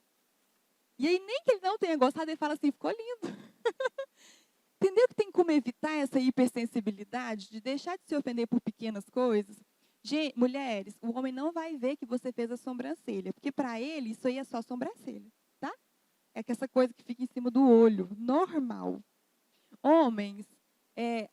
E aí, nem que ele não tenha gostado, ele fala assim, ficou lindo. Entendeu que tem como evitar essa hipersensibilidade, de deixar de se ofender por pequenas coisas? Gente, mulheres, o homem não vai ver que você fez a sobrancelha, porque para ele isso aí é só sobrancelha, tá? É que essa coisa que fica em cima do olho, normal. Homens,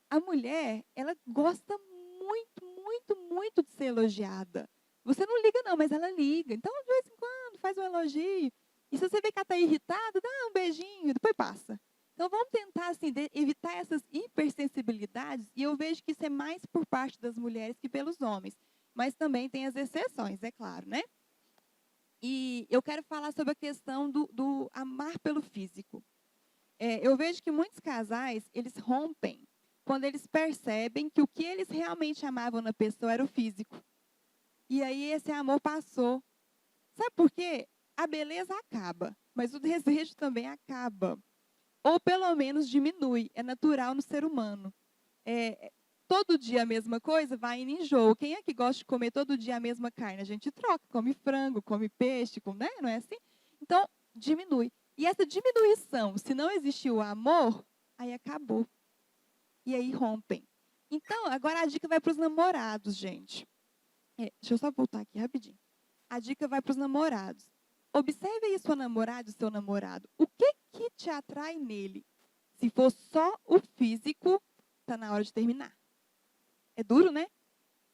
a mulher, ela gosta muito, muito, muito de ser elogiada. Você não liga não, mas ela liga. Então, de vez em quando, faz um elogio. E se você vê que ela está irritada, dá um beijinho, depois passa. Então, vamos tentar assim, evitar essas hipersensibilidades. E eu vejo que isso é mais por parte das mulheres que pelos homens. Mas também tem as exceções, é claro, né? E eu quero falar sobre a questão do amar pelo físico. Eu vejo que muitos casais, eles rompem quando eles percebem que o que eles realmente amavam na pessoa era o físico. E aí esse amor passou. Sabe por quê? A beleza acaba, mas o desejo também acaba. Ou pelo menos diminui. É natural no ser humano. Todo dia a mesma coisa, vai indo enjoo. Quem é que gosta de comer todo dia a mesma carne? A gente troca, come frango, come peixe, né? Não é assim? Então, diminui. E essa diminuição, se não existiu o amor, aí acabou. E aí rompem. Então, agora a dica vai para os namorados, gente. Deixa eu só voltar aqui rapidinho. A dica vai para os namorados. Observe aí sua namorada e seu namorado. O que te atrai nele? Se for só o físico, está na hora de terminar. É duro, né?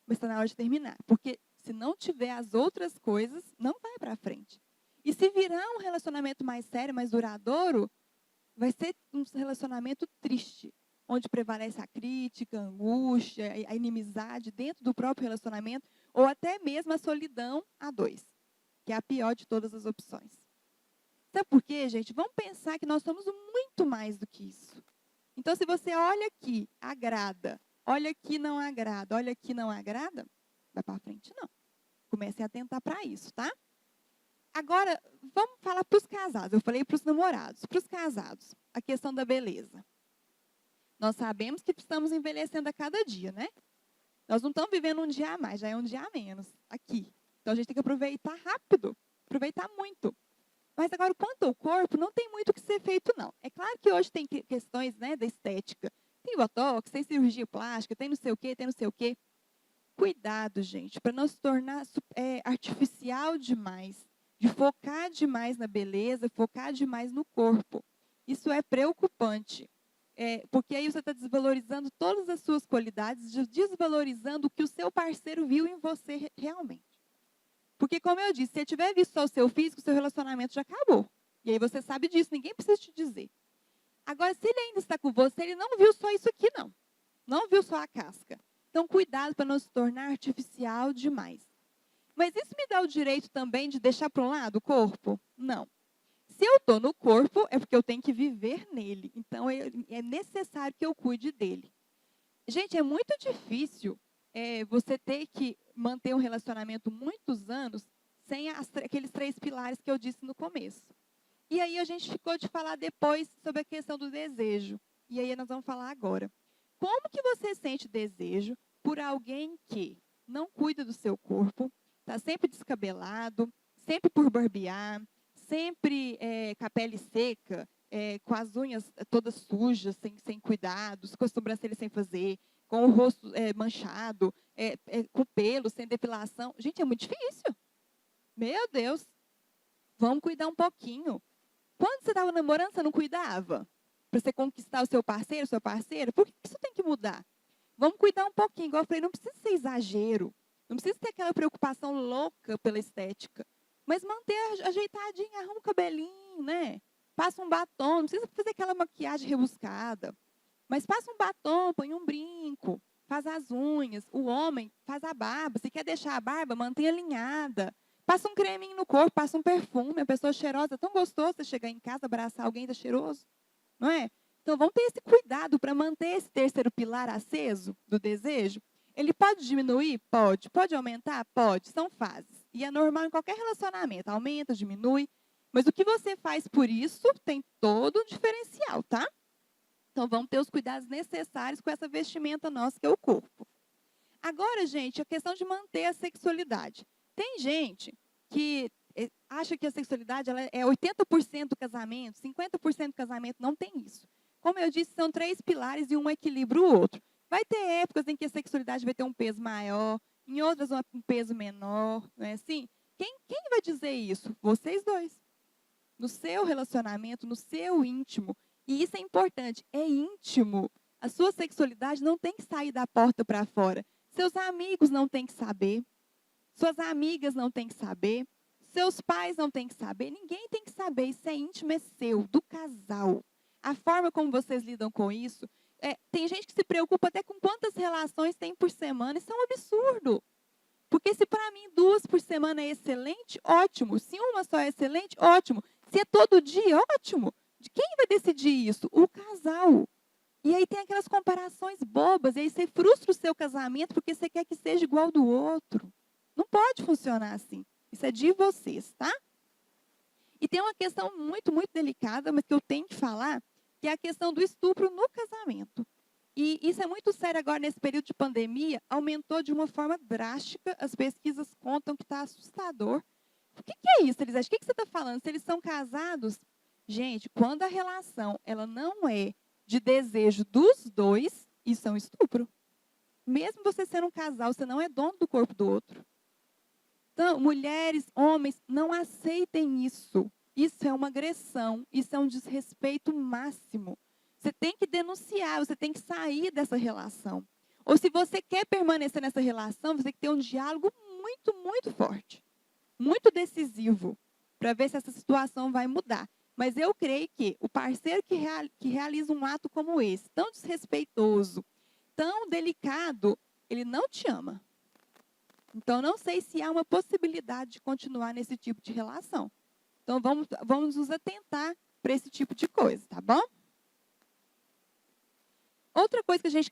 Mas está na hora de terminar. Porque se não tiver as outras coisas, não vai para frente. E se virar um relacionamento mais sério, mais duradouro, vai ser um relacionamento triste, onde prevalece a crítica, a angústia, a inimizade dentro do próprio relacionamento, ou até mesmo a solidão a dois, que é a pior de todas as opções. Sabe por quê, gente? Vamos pensar que nós somos muito mais do que isso. Então, se você olha aqui, agrada, olha aqui, não agrada, olha aqui, não agrada, vai para frente, não. Comece a atentar para isso, tá? Agora, vamos falar para os casados. Eu falei para os namorados. Para os casados, a questão da beleza. Nós sabemos que estamos envelhecendo a cada dia, né? Nós não estamos vivendo um dia a mais, já é um dia a menos aqui. Então, a gente tem que aproveitar rápido, aproveitar muito. Mas agora, quanto ao corpo, não tem muito o que ser feito, não. É claro que hoje tem questões, né, da estética. Tem botox, tem cirurgia plástica, tem não sei o quê, tem não sei o quê. Cuidado, gente, para não se tornar artificial demais. De focar demais na beleza, focar demais no corpo. Isso é preocupante, porque aí você está desvalorizando todas as suas qualidades, desvalorizando o que o seu parceiro viu em você realmente. Porque, como eu disse, se ele tiver visto só o seu físico, o seu relacionamento já acabou. E aí você sabe disso, ninguém precisa te dizer. Agora, se ele ainda está com você, ele não viu só isso aqui, não. Não viu só a casca. Então, cuidado para não se tornar artificial demais. Mas isso me dá o direito também de deixar para um lado o corpo? Não. Se eu estou no corpo, é porque eu tenho que viver nele. Então, é necessário que eu cuide dele. Gente, é muito difícil você ter que manter um relacionamento muitos anos sem aqueles 3 pilares que eu disse no começo. E aí a gente ficou de falar depois sobre a questão do desejo. E aí nós vamos falar agora. Como que você sente desejo por alguém que não cuida do seu corpo, está sempre descabelado, sempre por barbear, sempre com a pele seca, com as unhas todas sujas, sem cuidados, com a sobrancelha sem fazer, com o rosto manchado, com pelo, sem depilação? Gente, é muito difícil. Meu Deus. Vamos cuidar um pouquinho. Quando você estava namorando, você não cuidava? Para você conquistar o seu parceiro, sua parceira? Por que isso tem que mudar? Vamos cuidar um pouquinho. Igual eu falei, não precisa ser exagero. Não precisa ter aquela preocupação louca pela estética. Mas manter ajeitadinho, arruma o cabelinho, né? Passa um batom, não precisa fazer aquela maquiagem rebuscada. Mas passa um batom, põe um brinco, faz as unhas. O homem faz a barba. Se quer deixar a barba, mantenha alinhada. Passa um creminho no corpo, passa um perfume. A pessoa cheirosa, é tão gostoso você chegar em casa, abraçar alguém e tá cheiroso. Não é? Então, vamos ter esse cuidado para manter esse terceiro pilar aceso do desejo. Ele pode diminuir? Pode. Pode aumentar? Pode. São fases. E é normal em qualquer relacionamento. Aumenta, diminui. Mas o que você faz por isso tem todo um diferencial, tá? Então, vamos ter os cuidados necessários com essa vestimenta nossa, que é o corpo. Agora, gente, a questão de manter a sexualidade. Tem gente que
acha que a sexualidade ela é 80% do casamento, 50% do casamento, não tem isso. Como eu disse, são 3 pilares e um equilibra o outro. Vai ter épocas em que a sexualidade vai ter um peso maior, em outras um peso menor, não é assim? Quem vai dizer isso? Vocês dois. No seu relacionamento, no seu íntimo. E isso é importante, é íntimo. A sua sexualidade não tem que sair da porta para fora. Seus amigos não têm que saber. Suas amigas não têm que saber. Seus pais não têm que saber. Ninguém tem que saber. Isso é íntimo, é seu, do casal. A forma como vocês lidam com isso. Tem gente que se preocupa até com quantas relações tem por semana. Isso é um absurdo. Porque se para mim 2 por semana é excelente, ótimo. Se uma só é excelente, ótimo. Se é todo dia, ótimo. De quem vai decidir isso? O casal. E aí tem aquelas comparações bobas. E aí você frustra o seu casamento porque você quer que seja igual ao do outro. Não pode funcionar assim. Isso é de vocês, tá? E tem uma questão muito, muito delicada, mas que eu tenho que falar, que é a questão do estupro no casamento. E isso é muito sério agora nesse período de pandemia, aumentou de uma forma drástica, as pesquisas contam que está assustador. O que é isso, Elisete? O que você está falando? Se eles são casados, gente, quando a relação ela não é de desejo dos dois, isso é um estupro. Mesmo você sendo um casal, você não é dono do corpo do outro. Então, mulheres, homens, não aceitem isso. Isso é uma agressão, isso é um desrespeito máximo. Você tem que denunciar, você tem que sair dessa relação. Ou se você quer permanecer nessa relação, você tem que ter um diálogo muito, muito forte. Muito decisivo, para ver se essa situação vai mudar. Mas eu creio que o parceiro que realiza um ato como esse, tão desrespeitoso, tão delicado, ele não te ama. Então, não sei se há uma possibilidade de continuar nesse tipo de relação. Então, vamos nos atentar para esse tipo de coisa, tá bom? Outra coisa que a gente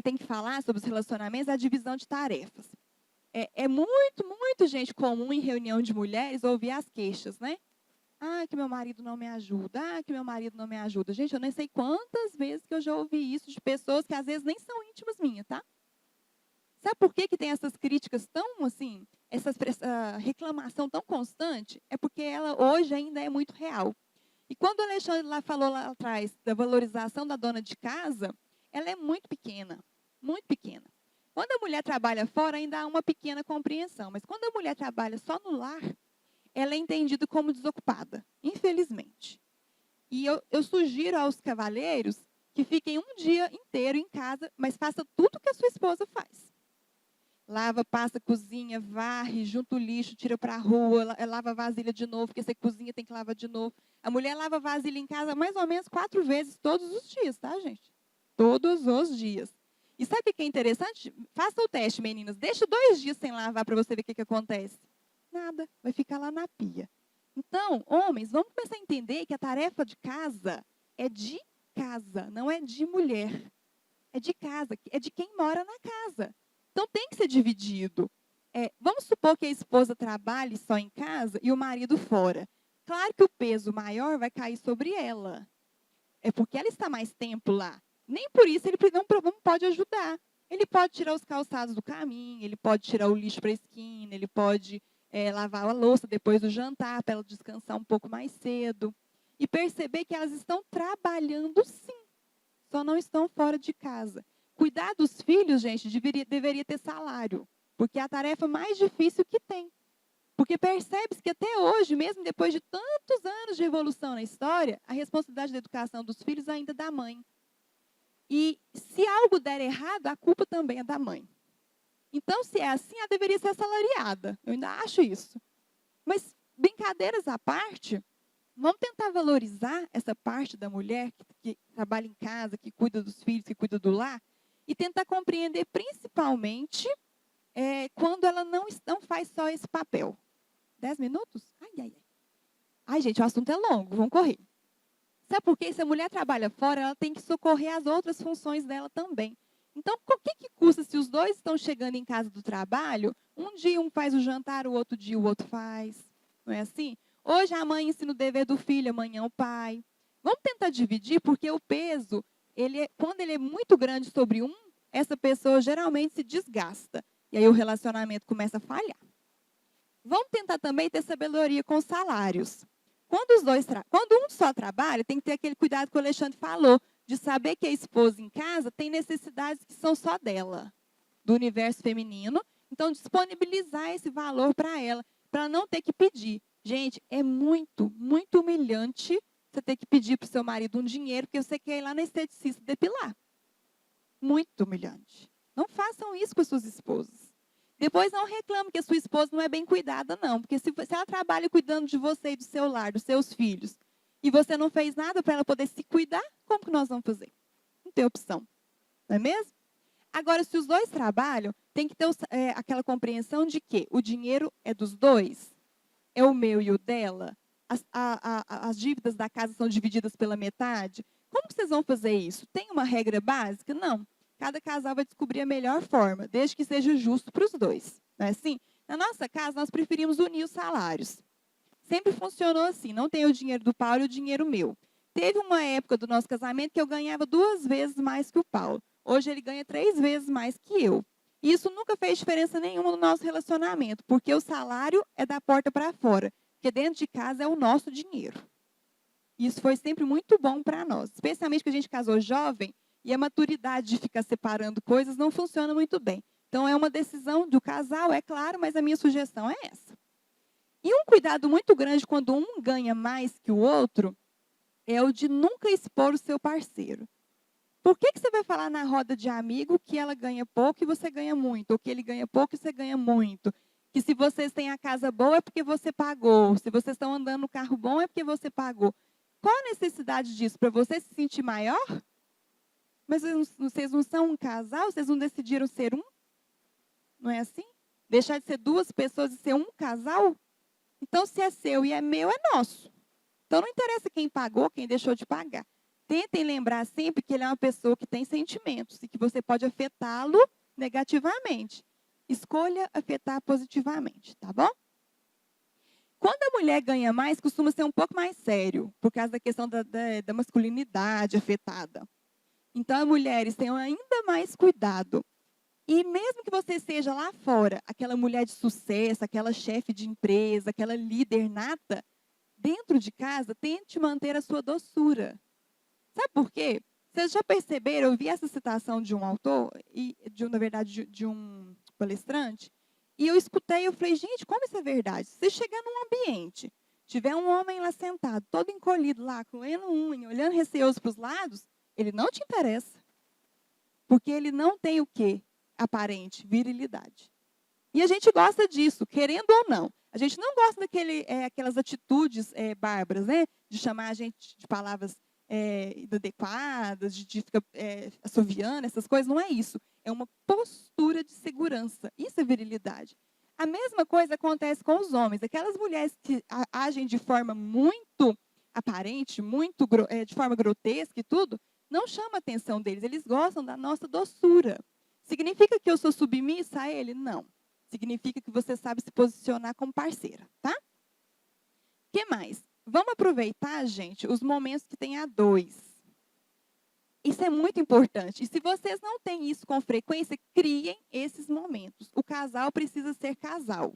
tem que falar sobre os relacionamentos é a divisão de tarefas. É muito, muito, gente, comum em reunião de mulheres ouvir as queixas, né? Ah, que meu marido não me ajuda. Ah, que meu marido não me ajuda. Gente, eu nem sei quantas vezes que eu já ouvi isso de pessoas que às vezes nem são íntimas minhas, tá? Sabe por que tem essas críticas tão, assim, essa reclamação tão constante? É porque ela hoje ainda é muito real. E quando o Alexandre falou lá atrás da valorização da dona de casa, ela é muito pequena, muito pequena. Quando a mulher trabalha fora, ainda há uma pequena compreensão. Mas quando a mulher trabalha só no lar, ela é entendida como desocupada, infelizmente. E eu sugiro aos cavalheiros que fiquem um dia inteiro em casa, mas faça tudo o que a sua esposa faz. Lava, passa, cozinha, varre, junta o lixo, tira para a rua, lava a vasilha de novo, porque você cozinha, tem que lavar de novo. A mulher lava vasilha em casa mais ou menos 4 vezes todos os dias, tá, gente? Todos os dias. E sabe o que é interessante? Faça o teste, meninas. Deixa 2 dias sem lavar para você ver o que acontece. Nada, vai ficar lá na pia. Então, homens, vamos começar a entender que a tarefa de casa é de casa, não é de mulher. É de casa, é de quem mora na casa. Então, tem que ser dividido. Vamos supor que a esposa trabalhe só em casa e o marido fora. Claro que o peso maior vai cair sobre ela. É porque ela está mais tempo lá. Nem por isso ele não pode ajudar. Ele pode tirar os calçados do caminho, ele pode tirar o lixo para a esquina, ele pode lavar a louça depois do jantar, para ela descansar um pouco mais cedo. E perceber que elas estão trabalhando sim, só não estão fora de casa. Cuidar dos filhos, gente, deveria ter salário, porque é a tarefa mais difícil que tem. Porque percebe-se que até hoje, mesmo depois de tantos anos de evolução na história, a responsabilidade da educação dos filhos ainda é da mãe. E se algo der errado, a culpa também é da mãe. Então, se é assim, ela deveria ser assalariada. Eu ainda acho isso. Mas, brincadeiras à parte, vamos tentar valorizar essa parte da mulher que trabalha em casa, que cuida dos filhos, que cuida do lar, e tentar compreender principalmente quando ela não faz só esse papel. 10 minutos? Ai, gente, o assunto é longo, vamos correr. Sabe por quê? Se a mulher trabalha fora, ela tem que socorrer as outras funções dela também. Então, o que custa se os dois estão chegando em casa do trabalho, um dia um faz o jantar, o outro dia o outro faz? Não é assim? Hoje a mãe ensina o dever do filho, amanhã o pai. Vamos tentar dividir, porque o peso, quando ele é muito grande sobre um, essa pessoa geralmente se desgasta. E aí o relacionamento começa a falhar. Vamos tentar também ter sabedoria com os salários. Quando um só trabalha, tem que ter aquele cuidado que o Alexandre falou, de saber que a esposa em casa tem necessidades que são só dela, do universo feminino. Então, disponibilizar esse valor para ela, para não ter que pedir. Gente, é muito, muito humilhante você ter que pedir para o seu marido um dinheiro porque você quer ir lá na esteticista depilar. Muito humilhante. Não façam isso com as suas esposas. Depois não reclame que a sua esposa não é bem cuidada, não. Porque se ela trabalha cuidando de você e do seu lar, dos seus filhos, e você não fez nada para ela poder se cuidar, como que nós vamos fazer? Não tem opção. Não é mesmo? Agora, se os dois trabalham, tem que ter aquela compreensão de que o dinheiro é dos dois, é o meu e o dela, as dívidas da casa são divididas pela metade. Como que vocês vão fazer isso? Tem uma regra básica? Não. Cada casal vai descobrir a melhor forma, desde que seja justo para os dois. Não é assim? Na nossa casa, nós preferimos unir os salários. Sempre funcionou assim, não tem o dinheiro do Paulo e o dinheiro meu. Teve uma época do nosso casamento que eu ganhava 2 vezes mais que o Paulo. Hoje ele ganha 3 vezes mais que eu. E isso nunca fez diferença nenhuma no nosso relacionamento, porque o salário é da porta para fora, porque dentro de casa é o nosso dinheiro. Isso foi sempre muito bom para nós, especialmente que a gente casou jovem e a maturidade de ficar separando coisas não funciona muito bem. Então, é uma decisão do casal, é claro, mas a minha sugestão é essa. E um cuidado muito grande quando um ganha mais que o outro é o de nunca expor o seu parceiro. Por que você vai falar na roda de amigo que ela ganha pouco e você ganha muito? Ou que ele ganha pouco e você ganha muito? Que se vocês têm a casa boa é porque você pagou. Se vocês estão andando no carro bom é porque você pagou. Qual a necessidade disso? Para você se sentir maior? Mas vocês não são um casal? Vocês não decidiram ser um? Não é assim? Deixar de ser 2 pessoas e ser um casal? Então, se é seu e é meu, é nosso. Então, não interessa quem pagou, quem deixou de pagar. Tentem lembrar sempre que ele é uma pessoa que tem sentimentos e que você pode afetá-lo negativamente. Escolha afetar positivamente, tá bom? Quando a mulher ganha mais, costuma ser um pouco mais sério, por causa da questão da masculinidade afetada. Então, as mulheres tenham ainda mais cuidado. E mesmo que você seja lá fora, aquela mulher de sucesso, aquela chefe de empresa, aquela líder nata, dentro de casa, tente manter a sua doçura. Sabe por quê? Vocês já perceberam, eu vi essa citação de um autor, na verdade, de um palestrante, e eu escutei e eu falei, gente, como isso é verdade? Se você chegar num ambiente, tiver um homem lá sentado, todo encolhido lá, roendo unha, olhando receoso para os lados, ele não te interessa. Porque ele não tem o quê? Aparente, virilidade. E a gente gosta disso, querendo ou não. A gente não gosta aquelas atitudes bárbaras, né? De chamar a gente de palavras inadequadas, de ficar assoviando, essas coisas. Não é isso. É uma postura de segurança. Isso é virilidade. A mesma coisa acontece com os homens. Aquelas mulheres que agem de forma muito aparente, de forma grotesca e tudo, não chama a atenção deles. Eles gostam da nossa doçura. Significa que eu sou submissa a ele? Não. Significa que você sabe se posicionar como parceira, tá? O que mais? Vamos aproveitar, gente, os momentos que tem a 2. Isso é muito importante. E se vocês não têm isso com frequência, criem esses momentos. O casal precisa ser casal.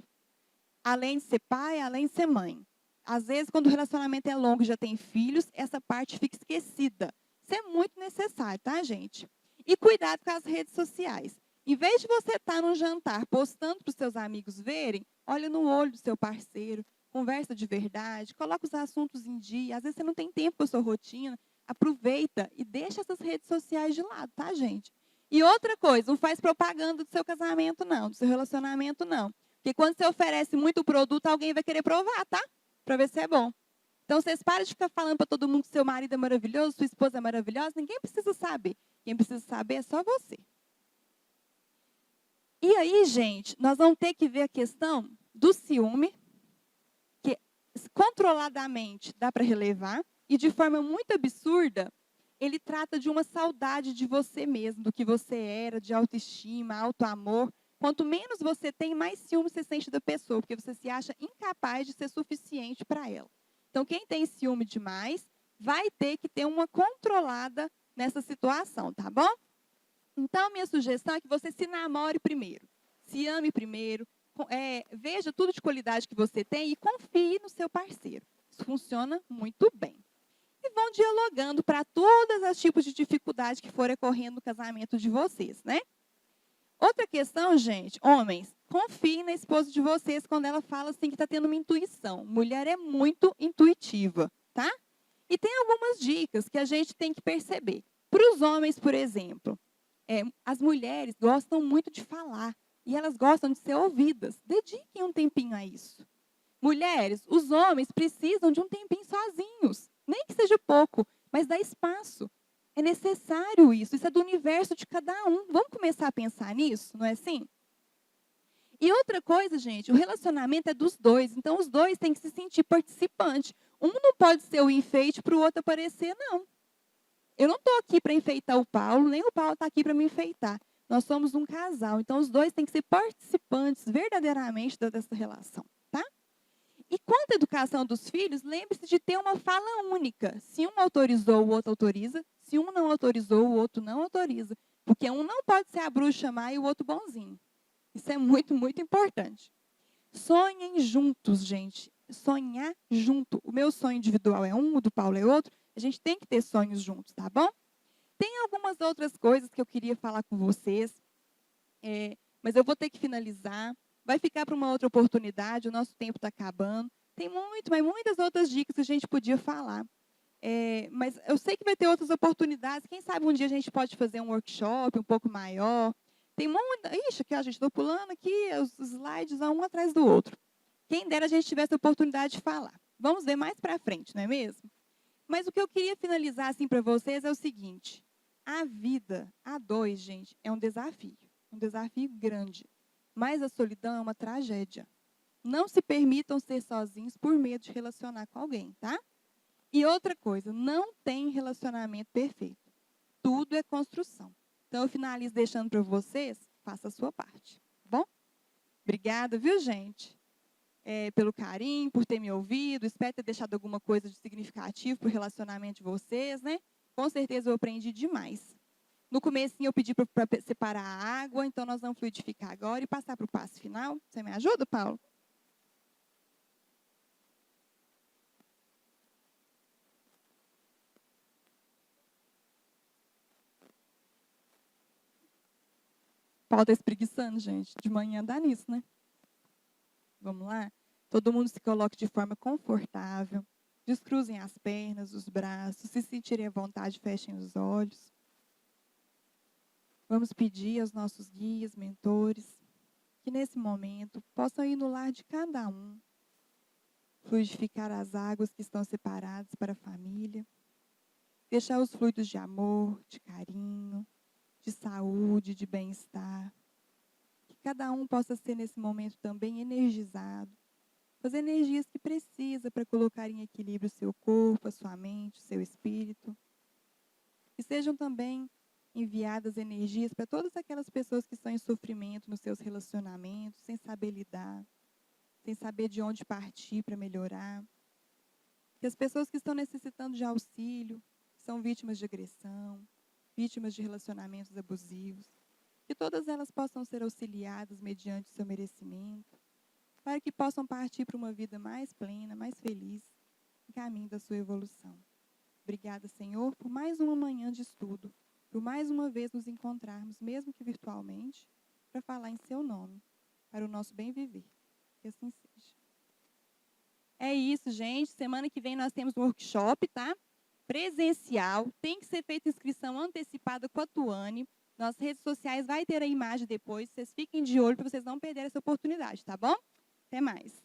Além de ser pai, além de ser mãe. Às vezes, quando o relacionamento é longo e já tem filhos, essa parte fica esquecida. Isso é muito necessário, tá, gente? E cuidado com as redes sociais. Em vez de você estar num jantar postando para os seus amigos verem, olha no olho do seu parceiro, conversa de verdade, coloca os assuntos em dia. Às vezes você não tem tempo com a sua rotina. Aproveita e deixa essas redes sociais de lado, tá, gente? E outra coisa, não faz propaganda do seu casamento, não, do seu relacionamento, não. Porque quando você oferece muito produto, alguém vai querer provar, tá? Para ver se é bom. Então, vocês parem de ficar falando para todo mundo que seu marido é maravilhoso, sua esposa é maravilhosa. Ninguém precisa saber. Quem precisa saber é só você. E aí, gente, nós vamos ter que ver a questão do ciúme, que controladamente dá para relevar, e de forma muito absurda, ele trata de uma saudade de você mesmo, do que você era, de autoestima, autoamor. Quanto menos você tem, mais ciúme você sente da pessoa, porque você se acha incapaz de ser suficiente para ela. Então, quem tem ciúme demais vai ter que ter uma controlada nessa situação, tá bom? Então, a minha sugestão é que você se namore primeiro, se ame primeiro, veja tudo de qualidade que você tem e confie no seu parceiro. Isso funciona muito bem. E vão dialogando para todos os tipos de dificuldade que forem ocorrendo no casamento de vocês, né? Outra questão, gente, homens, confiem na esposa de vocês quando ela fala assim que está tendo uma intuição. Mulher é muito intuitiva, tá? E tem algumas dicas que a gente tem que perceber. Para os homens, por exemplo, as mulheres gostam muito de falar e elas gostam de ser ouvidas. Dediquem um tempinho a isso. Mulheres, os homens precisam de um tempinho sozinhos, nem que seja pouco, mas dá espaço. É necessário isso é do universo de cada um. Vamos começar a pensar nisso, não é assim? E outra coisa, gente, o relacionamento é dos dois, então os dois têm que se sentir participante. Um não pode ser o enfeite para o outro aparecer, não. Eu não estou aqui para enfeitar o Paulo, nem o Paulo está aqui para me enfeitar. Nós somos um casal, então os dois têm que ser participantes verdadeiramente dessa relação, tá? E quanto à educação dos filhos, lembre-se de ter uma fala única. Se um autorizou, o outro autoriza. Se um não autorizou, o outro não autoriza. Porque um não pode ser a bruxa má e o outro bonzinho. Isso é muito, muito importante. Sonhem juntos, gente. Sonhar junto. O meu sonho individual é um, o do Paulo é outro. A gente tem que ter sonhos juntos, tá bom? Tem algumas outras coisas que eu queria falar com vocês, mas eu vou ter que finalizar. Vai ficar para uma outra oportunidade, o nosso tempo está acabando. Tem mas muitas outras dicas que a gente podia falar. Mas eu sei que vai ter outras oportunidades. Quem sabe um dia a gente pode fazer um workshop um pouco maior. Tem Ixi, aqui a gente está pulando aqui os slides um atrás do outro. Quem dera a gente tivesse a oportunidade de falar. Vamos ver mais para frente, não é mesmo? Mas o que eu queria finalizar assim para vocês é o seguinte. A vida a dois, gente, é um desafio grande. Mas a solidão é uma tragédia. Não se permitam ser sozinhos por medo de relacionar com alguém, tá? E outra coisa, não tem relacionamento perfeito. Tudo é construção. Então, eu finalizo deixando para vocês, faça a sua parte, tá bom? Obrigada, viu, gente? Pelo carinho, por ter me ouvido. Espero ter deixado alguma coisa de significativo para o relacionamento de vocês, né? Com certeza eu aprendi demais. No comecinho eu pedi para separar a água, então nós vamos fluidificar agora e passar para o passo final. Você me ajuda, Paulo? Paulo está espreguiçando, gente. De manhã dá nisso, né? Vamos lá? Todo mundo se coloque de forma confortável. Descruzem as pernas, os braços. Se sentirem à vontade, fechem os olhos. Vamos pedir aos nossos guias, mentores, que nesse momento possam ir no lar de cada um, fluidificar as águas que estão separadas para a família, deixar os fluidos de amor, de carinho, de saúde, de bem-estar. Que cada um possa ser nesse momento também energizado, as energias que precisa para colocar em equilíbrio o seu corpo, a sua mente, o seu espírito. Que sejam também enviadas energias para todas aquelas pessoas que estão em sofrimento nos seus relacionamentos, sem saber lidar, sem saber de onde partir para melhorar. Que as pessoas que estão necessitando de auxílio, que são vítimas de agressão, vítimas de relacionamentos abusivos, que todas elas possam ser auxiliadas mediante o seu merecimento, para que possam partir para uma vida mais plena, mais feliz, em caminho da sua evolução. Obrigada, Senhor, por mais uma manhã de estudo, por mais uma vez nos encontrarmos, mesmo que virtualmente, para falar em seu nome, para o nosso bem viver. Que assim seja. É isso, gente. Semana que vem nós temos um workshop, tá? Presencial. Tem que ser feita inscrição antecipada com a Tuane. Nas redes sociais vai ter a imagem depois. Vocês fiquem de olho para vocês não perderem essa oportunidade, tá bom? Até mais.